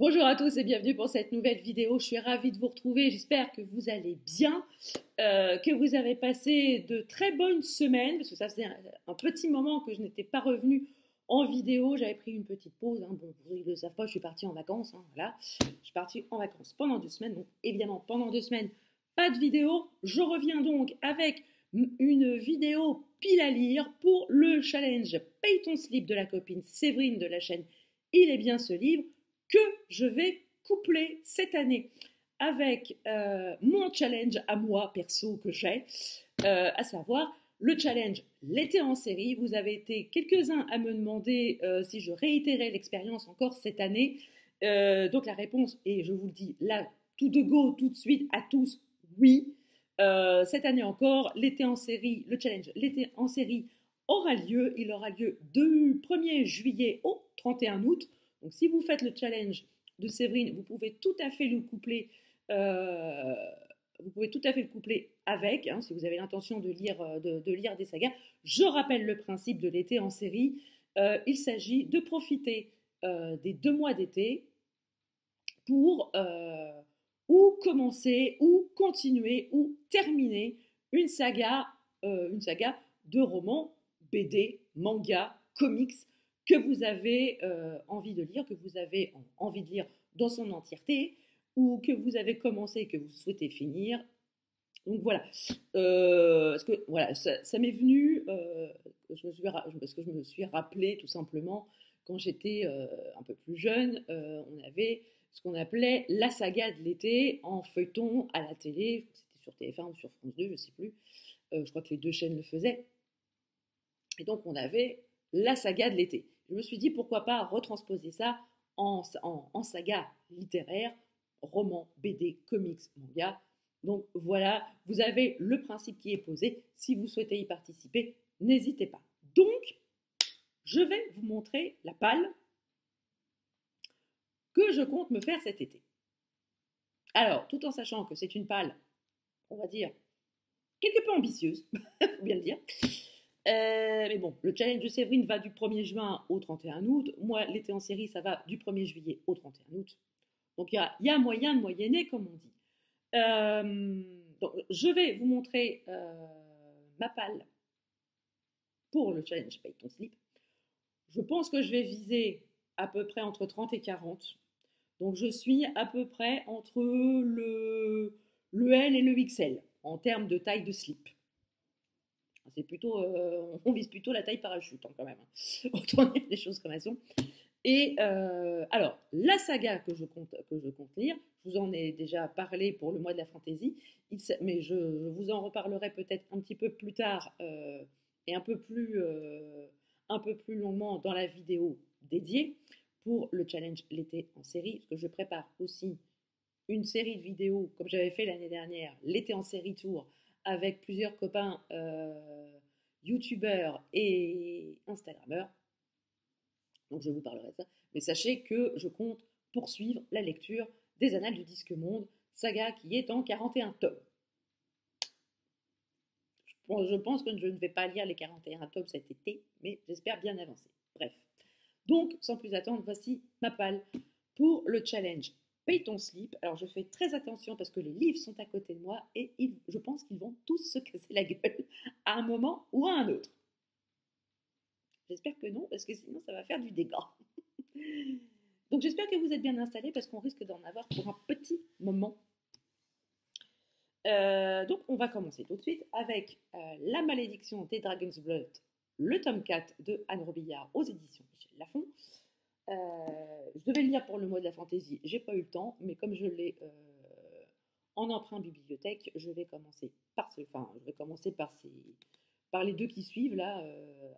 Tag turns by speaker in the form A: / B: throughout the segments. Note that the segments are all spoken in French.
A: Bonjour à tous et bienvenue pour cette nouvelle vidéo. Je suis ravie de vous retrouver. J'espère que vous allez bien, que vous avez passé de très bonnes semaines, parce que ça faisait un petit moment que je n'étais pas revenue en vidéo. J'avais pris une petite pause. Bon, ils ne le savent pas, je suis partie en vacances. Voilà. Je suis partie en vacances pendant 2 semaines. Donc évidemment, pendant 2 semaines, pas de vidéo. Je reviens donc avec une vidéo pile à lire pour le challenge Paye ton slip de la copine Séverine de la chaîne Il est bien ce livre, que je vais coupler cette année avec mon challenge à moi perso que j'ai, à savoir le challenge l'été en série. Vous avez été quelques-uns à me demander si je réitérais l'expérience encore cette année. Donc la réponse est, je vous le dis là, tout de go, tout de suite, à tous, oui. Cette année encore, l'été en série, le challenge l'été en série aura lieu. Il aura lieu du 1er juillet au 31 août. Donc si vous faites le challenge de Séverine, vous pouvez tout à fait le coupler, avec, si vous avez l'intention de lire des sagas. Je rappelle le principe de l'été en série. Il s'agit de profiter des 2 mois d'été pour ou commencer, ou continuer, ou terminer une saga de romans, BD, manga, comics, que vous avez envie de lire, que vous avez envie de lire dans son entièreté, ou que vous avez commencé et que vous souhaitez finir. Donc voilà, parce que voilà, ça m'est venu, parce que je me suis rappelé tout simplement, quand j'étais un peu plus jeune, on avait ce qu'on appelait la saga de l'été en feuilleton à la télé. C'était sur TF1 ou sur France 2, je ne sais plus. Je crois que les 2 chaînes le faisaient. Et donc on avait la saga de l'été. Je me suis dit pourquoi pas retransposer ça en saga littéraire, roman, BD, comics, manga. Donc voilà, vous avez le principe qui est posé. Si vous souhaitez y participer, n'hésitez pas. Donc, je vais vous montrer la palle que je compte me faire cet été. Alors, tout en sachant que c'est une palle, on va dire, quelque peu ambitieuse, faut bien le dire. Mais bon, le challenge de Séverine va du 1er juin au 31 août. Moi, l'été en série, ça va du 1er juillet au 31 août. Donc, il y a moyen de moyenner, comme on dit. Donc, je vais vous montrer ma palle pour le challenge Paye ton slip. Je pense que je vais viser à peu près entre 30 et 40. Donc, je suis à peu près entre le L et le XL en termes de taille de slip. C'est plutôt, on vise plutôt la taille parachute quand même. Autant dire les choses comme elles sont. Et alors, la saga que je compte lire, je vous en ai déjà parlé pour le mois de la fantaisie, mais je vous en reparlerai peut-être un petit peu plus tard et un peu plus longuement dans la vidéo dédiée pour le challenge l'été en série, parce que je prépare aussi une série de vidéos, comme j'avais fait l'année dernière, l'été en série tour, avec plusieurs copains youtubeurs et instagrammeurs. Donc je vous parlerai de ça. Mais sachez que je compte poursuivre la lecture des Annales du Disque Monde, saga qui est en 41 tomes. Je pense que je ne vais pas lire les 41 tomes cet été, mais j'espère bien avancer. Bref. Donc, sans plus attendre, voici ma palle pour le challenge Paye ton slip. Alors je fais très attention parce que les livres sont à côté de moi et je pense qu'ils vont tous se casser la gueule à un moment ou à un autre. J'espère que non, parce que sinon ça va faire du dégât. Donc j'espère que vous êtes bien installés parce qu'on risque d'en avoir pour un petit moment. Donc on va commencer tout de suite avec La malédiction des Dragon's Blood, le tome 4 de Anne Robillard aux éditions Michel Lafon. Je devais le lire pour le mois de la fantaisie, j'ai pas eu le temps, mais comme je l'ai en emprunt bibliothèque, je vais commencer par les 2 qui suivent, là,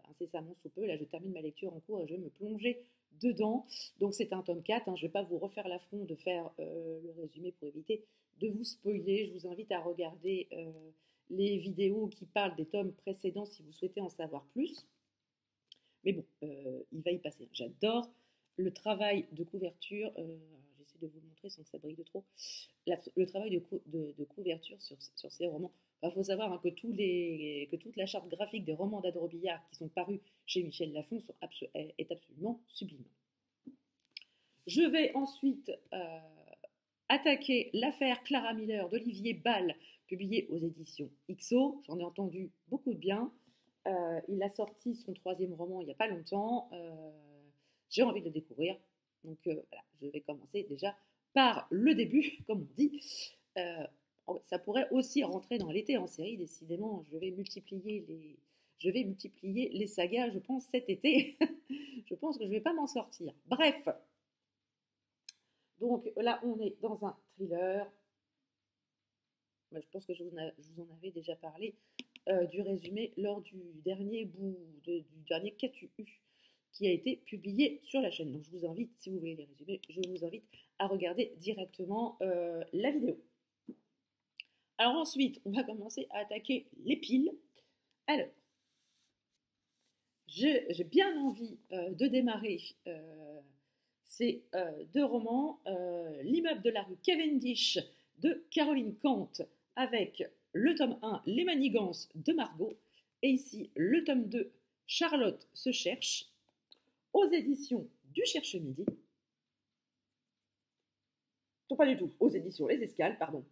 A: incessamment sous peu. Là, je termine ma lecture en cours et je vais me plonger dedans. Donc, c'est un tome 4. Je ne vais pas vous refaire l'affront de faire le résumé pour éviter de vous spoiler. Je vous invite à regarder les vidéos qui parlent des tomes précédents si vous souhaitez en savoir plus. Mais bon, il va y passer. J'adore le travail de couverture. J'essaie de vous le montrer sans que ça brille de trop. Le travail de couverture sur ces romans. Il faut savoir que toute la charte graphique des romans d'Anne Robillard qui sont parus chez Michel Lafon est absolument sublime. Je vais ensuite attaquer l'affaire Clara Miller d'Olivier Ball, publiée aux éditions XO. J'en ai entendu beaucoup de bien. Il a sorti son 3e roman il n'y a pas longtemps. J'ai envie de le découvrir. Donc voilà, je vais commencer déjà par le début, comme on dit. Ça pourrait aussi rentrer dans l'été en série, décidément. Je vais multiplier les sagas, je pense, cet été. Je pense que je ne vais pas m'en sortir. Bref. Donc là, on est dans un thriller. Je pense que je vous en avais déjà parlé du résumé lors du dernier KTU qui a été publié sur la chaîne. Donc je vous invite, si vous voulez les résumés, je vous invite à regarder directement la vidéo. Alors ensuite, on va commencer à attaquer les piles. Alors, j'ai bien envie de démarrer ces 2 romans. L'immeuble de la rue Cavendish de Caroline Kant avec le tome 1, Les manigances de Margot. Et ici, le tome 2, Charlotte se cherche, aux éditions du Cherche-Midi. Non, pas du tout, aux éditions Les Escales, pardon.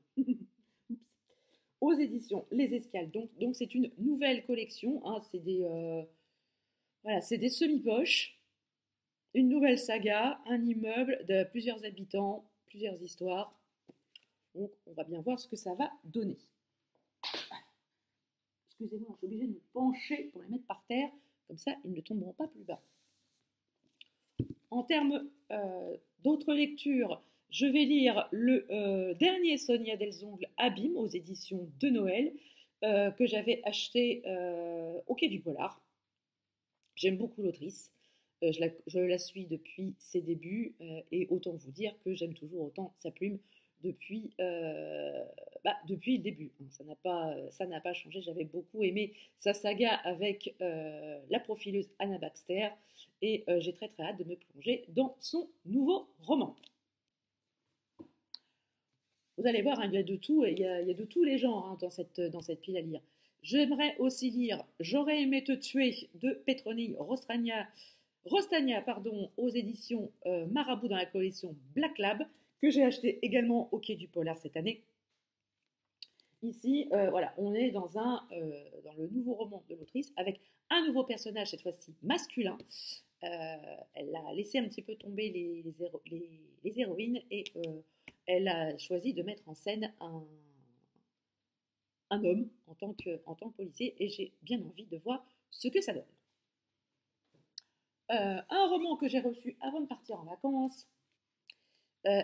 A: Aux éditions Les Escales. Donc c'est une nouvelle collection. Hein, c'est des semi-poches, une nouvelle saga, un immeuble de plusieurs habitants, plusieurs histoires. Donc on va bien voir ce que ça va donner. Excusez-moi, je suis obligée de me pencher pour les mettre par terre, comme ça ils ne tomberont pas plus bas. En termes d'autres lectures, je vais lire le dernier Sonia Delzongle, Abîme, aux éditions de Noël, que j'avais acheté au Quai du Polar. J'aime beaucoup l'autrice. Je la suis depuis ses débuts et autant vous dire que j'aime toujours autant sa plume depuis le début. Ça n'a pas changé. J'avais beaucoup aimé sa saga avec la profileuse Anna Baxter et j'ai très très hâte de me plonger dans son nouveau roman. Vous allez voir, hein, il y a de tout, il y a de tous les genres hein, dans cette pile à lire. J'aimerais aussi lire J'aurais aimé te tuer de Petroni Rostagna, aux éditions Marabout dans la collection Black Lab, que j'ai acheté également au Quai du Polar cette année. Ici, voilà, on est dans le nouveau roman de l'autrice avec un nouveau personnage, cette fois-ci masculin. Elle a laissé un petit peu tomber les héroïnes et elle a choisi de mettre en scène un homme en tant que policier et j'ai bien envie de voir ce que ça donne. Un roman que j'ai reçu avant de partir en vacances.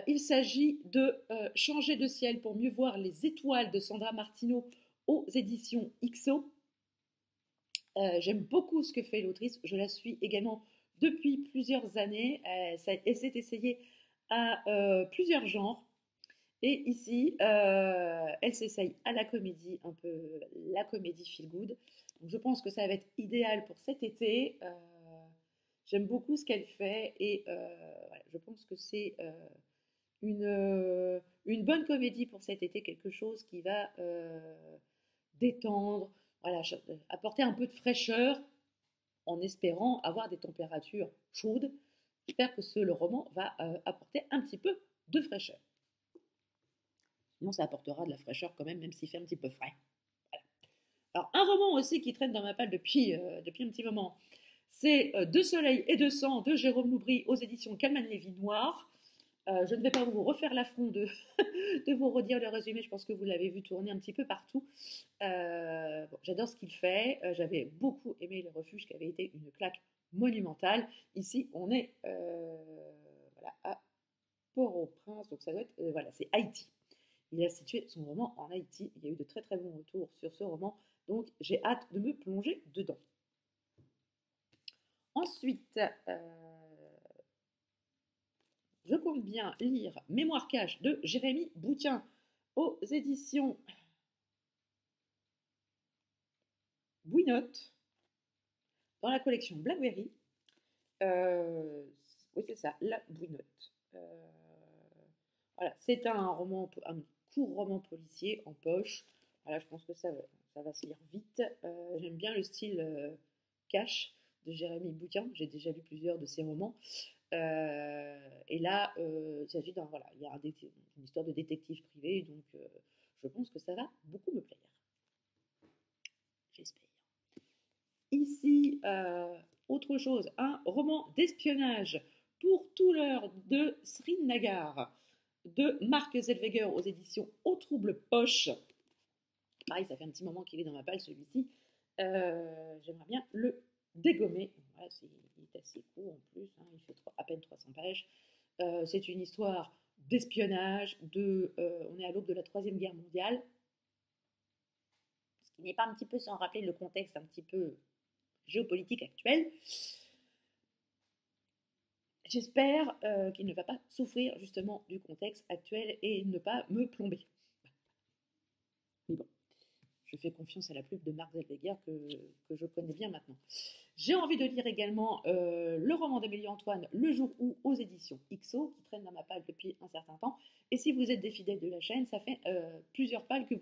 A: Il s'agit de Changer de ciel pour mieux voir les étoiles de Sandra Martineau aux éditions XO. J'aime beaucoup ce que fait l'autrice. Je la suis également depuis plusieurs années. Elle s'est essayée à plusieurs genres. Et ici, elle s'essaye à la comédie, un peu la comédie feel good. Donc je pense que ça va être idéal pour cet été. J'aime beaucoup ce qu'elle fait et voilà, je pense que c'est une bonne comédie pour cet été, quelque chose qui va détendre, voilà, apporter un peu de fraîcheur en espérant avoir des températures chaudes. J'espère que le roman va apporter un petit peu de fraîcheur. Sinon, ça apportera de la fraîcheur quand même s'il fait un petit peu frais. Voilà. Alors, un roman aussi qui traîne dans ma palle depuis un petit moment, c'est De soleil et de sang de Jérôme Loubry aux éditions Calman Lévy Noir. Je ne vais pas vous refaire l'affront de vous redire le résumé, je pense que vous l'avez vu tourner un petit peu partout. Bon, j'adore ce qu'il fait, j'avais beaucoup aimé Le Refuge qui avait été une claque monumentale. Ici, on est voilà, à Port-au-Prince, donc ça doit être, voilà, c'est Haïti. Il a situé son roman en Haïti, il y a eu de très très bons retours sur ce roman, donc j'ai hâte de me plonger dedans. Ensuite, je compte bien lire Mémoire cache de Jérémy Boutien aux éditions Bouinotte dans la collection Blackberry. Oui, c'est ça, la Bouinotte. Voilà, c'est un court roman policier en poche. Voilà, je pense que ça va se lire vite. J'aime bien le style cache de Jérémy Boutien. J'ai déjà lu plusieurs de ses romans. Et là, il s'agit d'un, voilà, il y a une histoire de détective privé, donc je pense que ça va beaucoup me plaire. J'espère. Ici, autre chose, un roman d'espionnage pour tout l'heure de Srinagar de Marc Zellweger aux éditions Au Trouble Poche. Pareil, ça fait un petit moment qu'il est dans ma palle celui-ci. J'aimerais bien le dégommer. Voilà, il est assez court en plus, hein, il fait à peine 300 pages. C'est une histoire d'espionnage, on est à l'aube de la Troisième Guerre mondiale, ce qui n'est pas un petit peu sans rappeler le contexte un petit peu géopolitique actuel. J'espère qu'il ne va pas souffrir justement du contexte actuel et ne pas me plomber. Mais bon, je fais confiance à la plume de Marc Zellweger que je connais bien maintenant. J'ai envie de lire également le roman d'Amélie Antoine, Le jour où, aux éditions XO, qui traîne dans ma palle depuis un certain temps. Et si vous êtes des fidèles de la chaîne, ça fait sur plusieurs pales que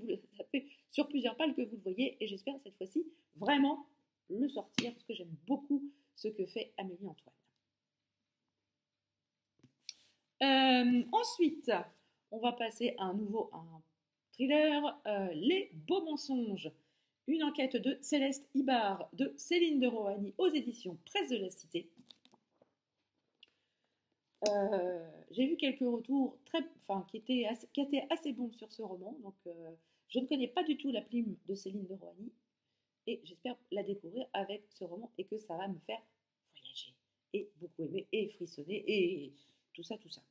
A: vous le voyez. Et j'espère cette fois-ci vraiment le sortir, parce que j'aime beaucoup ce que fait Amélie Antoine. Ensuite, on va passer à un thriller, Les Beaux Mensonges. Une enquête de Céleste Ibard de Céline de Rohany aux éditions Presse de la Cité. J'ai vu quelques retours qui étaient assez bons sur ce roman. Donc, je ne connais pas du tout la plume de Céline de Rohany et j'espère la découvrir avec ce roman et que ça va me faire voyager et beaucoup aimer et frissonner et tout ça, tout ça.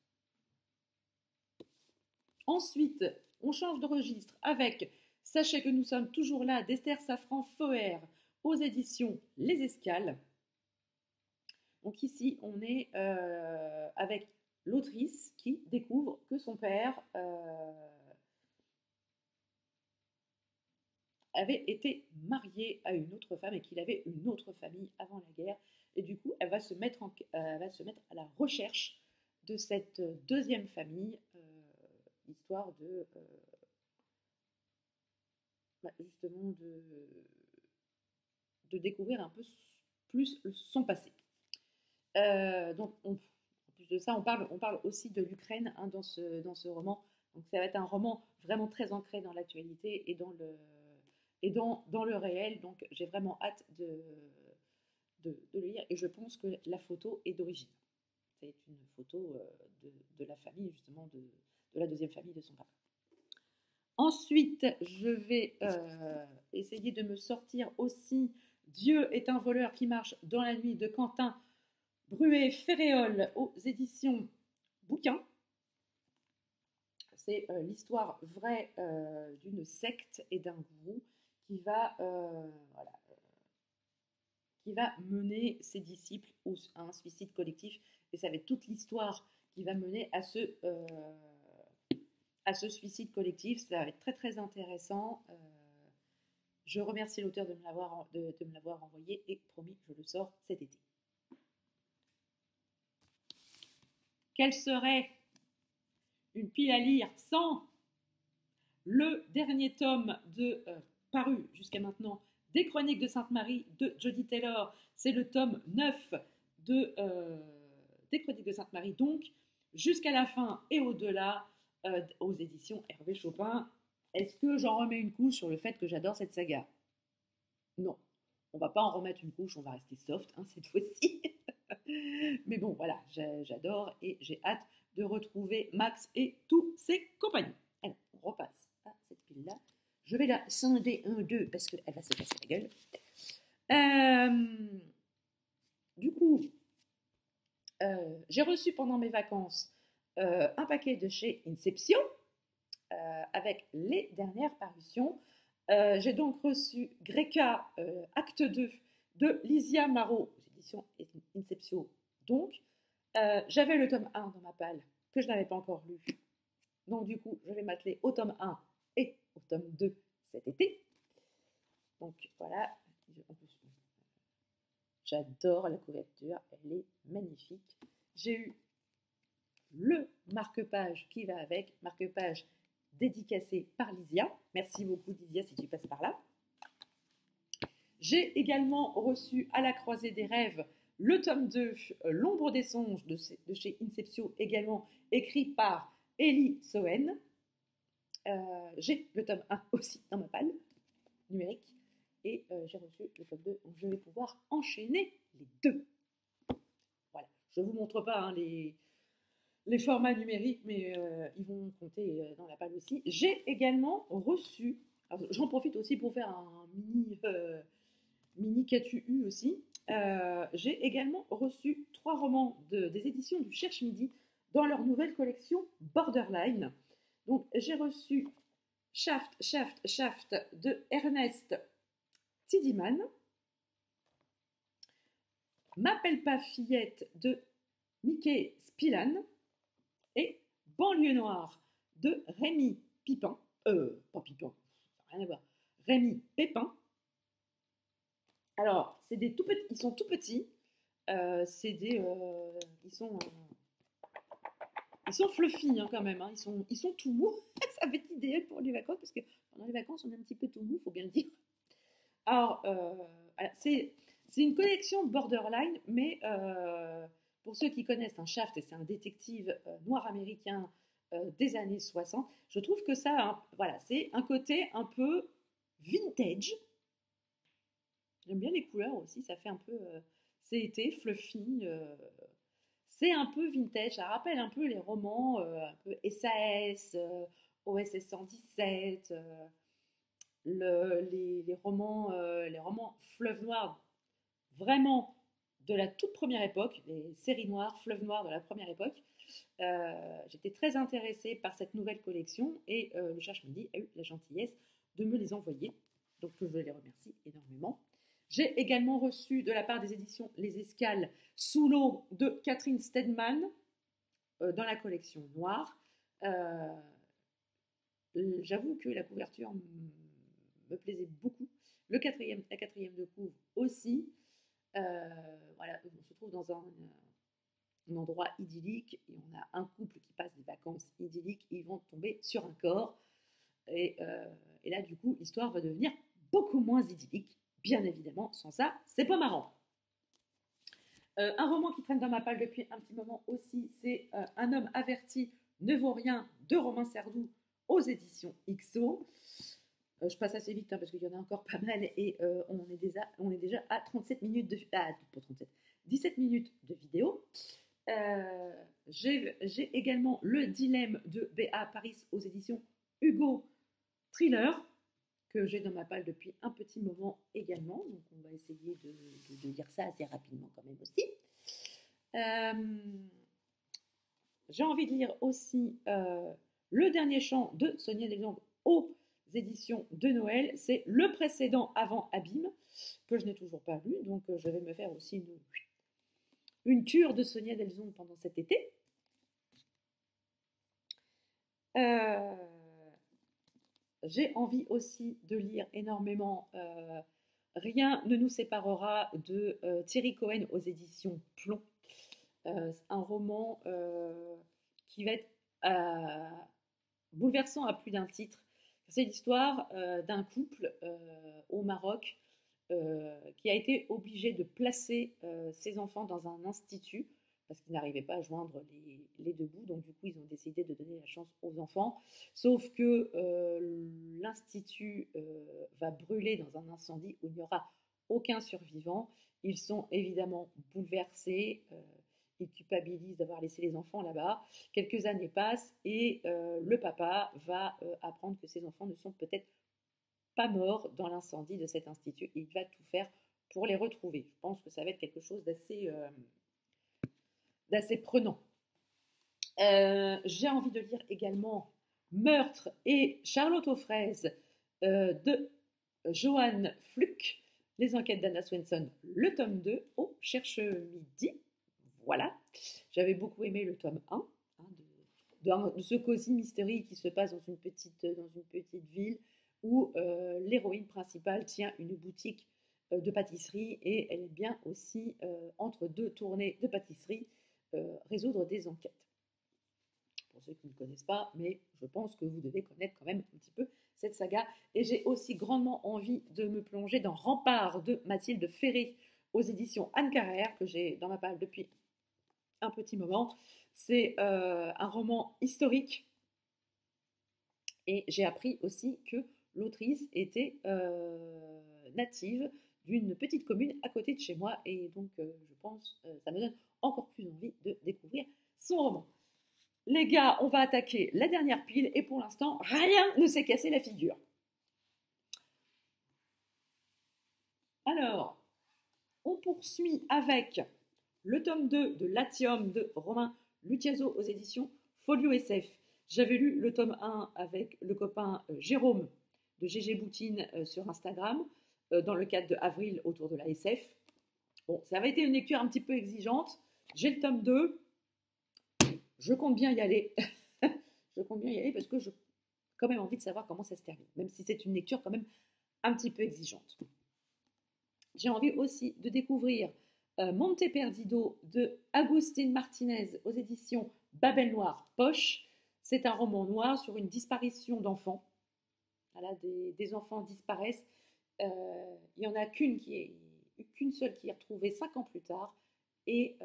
A: Ensuite, on change de registre avec Sachez que nous sommes toujours là d'Esther Safran Foer aux éditions Les Escales. Donc ici, on est avec l'autrice qui découvre que son père avait été marié à une autre femme et qu'il avait une autre famille avant la guerre. Et du coup, elle va se mettre à la recherche de cette deuxième famille, histoire de justement de découvrir un peu plus son passé. Donc, en plus de ça, on parle aussi de l'Ukraine hein, dans ce roman. Donc, ça va être un roman vraiment très ancré dans l'actualité et dans le réel. Donc, j'ai vraiment hâte de le lire. Et je pense que la photo est d'origine. C'est une photo de la famille, justement, de la deuxième famille de son papa. Ensuite, je vais essayer de me sortir aussi Dieu est un voleur qui marche dans la nuit de Quentin Bruet-Ferréol aux éditions Bouquin. C'est l'histoire vraie d'une secte et d'un gourou qui va mener ses disciples à un suicide collectif. Et ça va être toute l'histoire qui va mener à ce suicide collectif. Ça va être très très intéressant. Je remercie l'auteur de me l'avoir envoyé et promis, je le sors cet été. Quelle serait une pile à lire sans le dernier tome paru jusqu'à maintenant des Chroniques de Sainte-Marie de Jody Taylor. C'est le tome 9 des Chroniques de Sainte-Marie, donc jusqu'à la fin et au-delà aux éditions Hervé Chopin. Est-ce que j'en remets une couche sur le fait que j'adore cette saga? Non, on va pas en remettre une couche, on va rester soft hein, cette fois-ci. Mais bon, voilà, j'adore et j'ai hâte de retrouver Max et tous ses compagnons. Alors, on repasse à cette pile-là. Je vais la scinder 1-2 parce qu'elle va se casser la gueule. Du coup, j'ai reçu pendant mes vacances un paquet de chez Inception avec les dernières parutions. J'ai donc reçu Greka, acte 2 de Lysia Marot, aux éditions Inception. Donc, j'avais le tome 1 dans ma palle, que je n'avais pas encore lu. Donc, du coup, je vais m'atteler au tome 1 et au tome 2 cet été. Donc, voilà. J'adore la couverture, elle est magnifique. J'ai eu le marque-page qui va avec, marque-page dédicacé par Lysia. Merci beaucoup Lysia si tu passes par là. J'ai également reçu À la croisée des rêves le tome 2, L'ombre des songes de chez Inceptio, également écrit par Elie Sohen. J'ai le tome 1 aussi dans ma palle numérique et j'ai reçu le tome 2, donc je vais pouvoir enchaîner les deux. Voilà, je ne vous montre pas hein, les formats numériques, mais ils vont compter dans la palle aussi. J'ai également reçu, j'en profite aussi pour faire un mini KTU aussi, j'ai également reçu 3 romans des éditions du Cherche Midi dans leur nouvelle collection Borderline. Donc j'ai reçu Shaft de Ernest Tidyman, M'appelle pas fillette de Mickey Spillane et Banlieue noire de Rémi Pipin, pas Pipin, rien à voir, Rémi Pépin. Alors, c'est des tout petits, ils sont tout petits, ils sont fluffy hein, quand même, hein. Ils sont tout mous, ça va être idéal pour les vacances, parce que pendant les vacances, on est un petit peu tout mou, il faut bien le dire. Alors, c'est une collection Borderline, mais pour ceux qui connaissent un Shaft, c'est un détective noir américain des années 60, je trouve que ça, hein, voilà, c'est un côté un peu vintage. J'aime bien les couleurs aussi, ça fait un peu, c'est été, fluffy, c'est un peu vintage, ça rappelle un peu les romans, un peu SAS, OSS 117, les romans Fleuve Noir, vraiment de la toute première époque, les séries noires, Fleuve Noir de la première époque. J'étais très intéressée par cette nouvelle collection et le Cherche Midi a eu la gentillesse de me les envoyer, donc je les remercie énormément. J'ai également reçu de la part des éditions Les Escales Sous l'eau de Catherine Steadman dans la collection noire. J'avoue que la couverture me plaisait beaucoup. La quatrième de couvre aussi. Voilà, on se trouve dans un endroit idyllique et on a un couple qui passe des vacances idylliques. Ils vont tomber sur un corps. Et là, du coup, l'histoire va devenir beaucoup moins idyllique. Bien évidemment, sans ça, c'est pas marrant. Un roman qui traîne dans ma palle depuis un petit moment aussi, c'est Un homme averti ne vaut rien de Romain Sardou aux éditions XO. Je passe assez vite hein, parce qu'il y en a encore pas mal et on est déjà à 37 minutes de... Ah, pas 37, 17 minutes de vidéo. J'ai également Le dilemme de B.A. Paris aux éditions Hugo Thriller, que j'ai dans ma palle depuis un petit moment également. Donc, on va essayer de lire ça assez rapidement quand même aussi. J'ai envie de lire aussi Le dernier chant de Sonia Delong aux éditions de Noël. C'est le précédent avant Abîme, que je n'ai toujours pas lu. Donc, je vais me faire aussi une cure de Sonia Delong pendant cet été. J'ai envie aussi de lire énormément Rien ne nous séparera de Thierry Cohen aux éditions Plomb. Un roman qui va être bouleversant à plus d'un titre. C'est l'histoire d'un couple au Maroc qui a été obligé de placer ses enfants dans un institut parce qu'ils n'arrivaient pas à joindre les deux bouts. Donc, du coup, ils ont décidé de donner la chance aux enfants. Sauf que l'institut va brûler dans un incendie où il n'y aura aucun survivant. Ils sont évidemment bouleversés. Ils culpabilisent d'avoir laissé les enfants là-bas. Quelques années passent et le papa va apprendre que ses enfants ne sont peut-être pas morts dans l'incendie de cet institut. Il va tout faire pour les retrouver. Je pense que ça va être quelque chose d'assez prenant. J'ai envie de lire également Meurtre et Charlotte aux fraises de Joanne Fluck, Les enquêtes d'Anna Swenson, le tome 2 au Cherche Midi. Voilà, j'avais beaucoup aimé le tome 1 hein, de ce cosy mystery qui se passe dans une petite ville où l'héroïne principale tient une boutique de pâtisserie et elle aime bien aussi, entre deux tournées de pâtisserie, résoudre des enquêtes. Pour ceux qui ne connaissent pas, mais je pense que vous devez connaître quand même un petit peu cette saga. Et j'ai aussi grandement envie de me plonger dans Rempart de Mathilde Ferré aux éditions Anne Carrère, que j'ai dans ma palle depuis un petit moment. C'est un roman historique. Et j'ai appris aussi que l'autrice était native d'une petite commune à côté de chez moi. Et donc, je pense, ça me donne encore plus envie de découvrir son roman. Les gars, on va attaquer la dernière pile et pour l'instant, rien ne s'est cassé la figure. Alors, on poursuit avec le tome 2 de Latium de Romain Lutiazo aux éditions Folio SF. J'avais lu le tome 1 avec le copain Jérôme de GG Boutine sur Instagram dans le cadre de Avril autour de la SF. Bon, ça avait été une lecture un petit peu exigeante. J'ai le tome 2. Je compte bien y aller. Je compte bien y aller parce que j'ai quand même envie de savoir comment ça se termine, même si c'est une lecture quand même un petit peu exigeante. J'ai envie aussi de découvrir Monte Perdido de Agustin Martinez aux éditions Babel Noir Poche. C'est un roman noir sur une disparition d'enfants. Voilà, des enfants disparaissent. Il n'y en a qu'une seule qui est retrouvée 5 ans plus tard. Et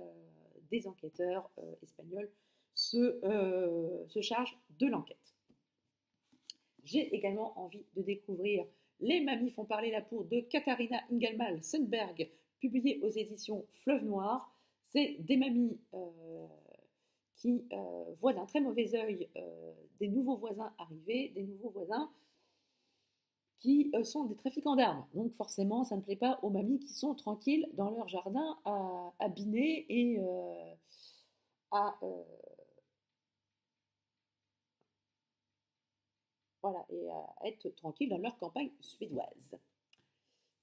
A: des enquêteurs espagnols se chargent de l'enquête. J'ai également envie de découvrir Les mamies font parler la poudre de Katharina Ingelmal Sundberg, publié aux éditions Fleuve Noir. C'est des mamies qui voient d'un très mauvais œil des nouveaux voisins arriver, des nouveaux voisins qui sont des trafiquants d'armes. Donc forcément, ça ne plaît pas aux mamies qui sont tranquilles dans leur jardin à biner et et à être tranquilles dans leur campagne suédoise.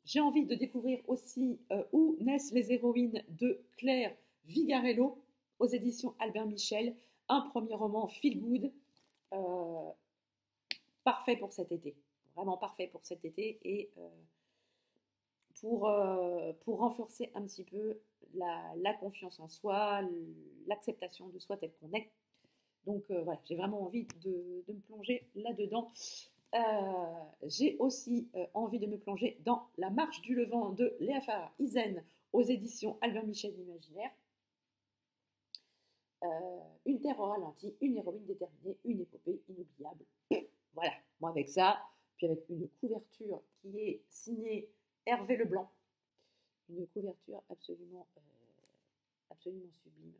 A: J'ai envie de découvrir aussi Où naissent les héroïnes de Claire Vigarello aux éditions Albert Michel, un premier roman feel good, parfait pour cet été, vraiment parfait pour cet été et pour renforcer un petit peu la confiance en soi, l'acceptation de soi tel qu'on est. Donc voilà, j'ai vraiment envie de me plonger là-dedans. J'ai aussi envie de me plonger dans La marche du levant de Léa Farrar-Izen aux éditions Albert Michel Imaginaire. Une terre au ralenti, une héroïne déterminée, une épopée inoubliable. Voilà, moi avec ça, puis avec une couverture qui est signée Hervé Leblanc, une couverture absolument sublime,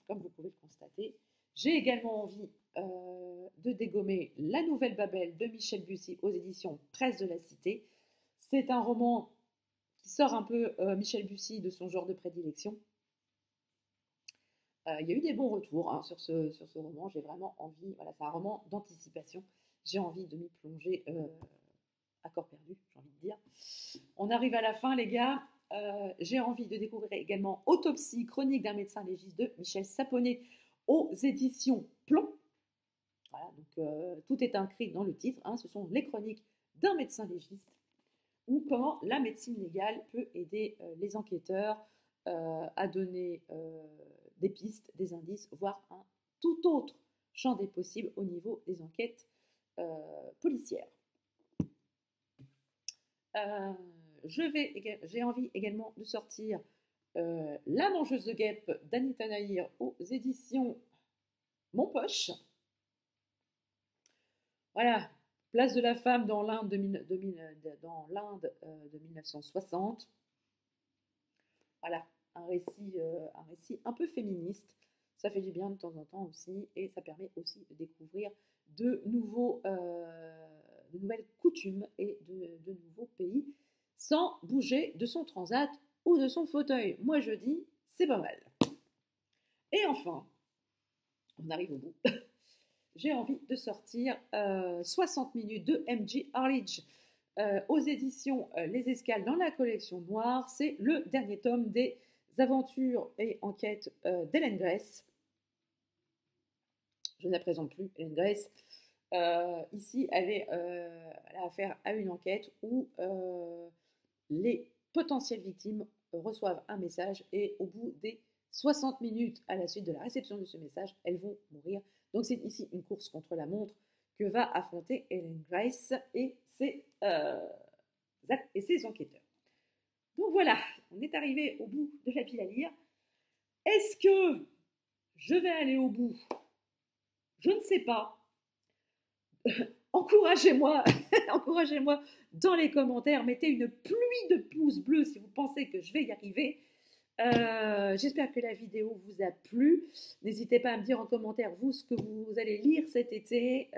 A: comme vous pouvez le constater. J'ai également envie de dégommer La Nouvelle Babel de Michel Bussy aux éditions Presse de la Cité. C'est un roman qui sort un peu Michel Bussy de son genre de prédilection. Il y a eu des bons retours sur ce roman. J'ai vraiment envie, voilà, c'est un roman d'anticipation. J'ai envie de m'y plonger à corps perdu, j'ai envie de dire. On arrive à la fin, les gars. J'ai envie de découvrir également Autopsie, chronique d'un médecin légiste de Michel Saponnet aux éditions Plomb. Voilà, donc tout est inscrit dans le titre. Ce sont les chroniques d'un médecin légiste ou comment la médecine légale peut aider les enquêteurs à donner des pistes, des indices, voire un tout autre champ des possibles au niveau des enquêtes policières. J'ai envie également de sortir La mangeuse de guêpes d'Anita Nahir aux éditions Mon Poche. Voilà, place de la femme dans l'Inde de 1960. Voilà, un récit un peu féministe. Ça fait du bien de temps en temps aussi et ça permet aussi de découvrir de nouvelles coutumes et de nouveaux pays sans bouger de son transat ou de son fauteuil. Moi je dis, c'est pas mal. Et enfin, on arrive au bout. J'ai envie de sortir 60 minutes de M.J. Harledge aux éditions Les Escales dans la collection noire. C'est le dernier tome des aventures et enquêtes d'Hélène Grace. Je ne la présente plus, Hélène Grace. Ici, elle a affaire à une enquête où les potentielles victimes reçoivent un message et au bout des 60 minutes à la suite de la réception de ce message, elles vont mourir. Donc c'est ici une course contre la montre que va affronter Hélène Grace et ses enquêteurs. Donc voilà, on est arrivé au bout de la pile à lire. Est-ce que je vais aller au bout? Je ne sais pas. Encouragez-moi, encouragez-moi dans les commentaires. Mettez une pluie de pouces bleus si vous pensez que je vais y arriver. J'espère que la vidéo vous a plu. N'hésitez pas à me dire en commentaire, vous, ce que vous allez lire cet été.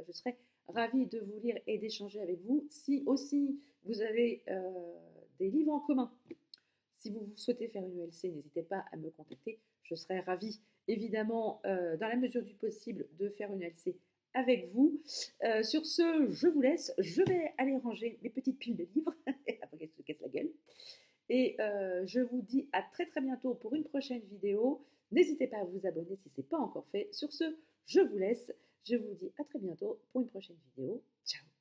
A: Je serai ravie de vous lire et d'échanger avec vous. Si aussi vous avez des livres en commun, si vous souhaitez faire une ELC, n'hésitez pas à me contacter. Je serai ravie, évidemment, dans la mesure du possible, de faire une ELC avec vous. Sur ce, je vous laisse. Je vais aller ranger mes petites piles de livres après qu'elles se cassent la gueule. Et je vous dis à très très bientôt pour une prochaine vidéo. N'hésitez pas à vous abonner si ce n'est pas encore fait. Sur ce, je vous laisse. Je vous dis à très bientôt pour une prochaine vidéo. Ciao!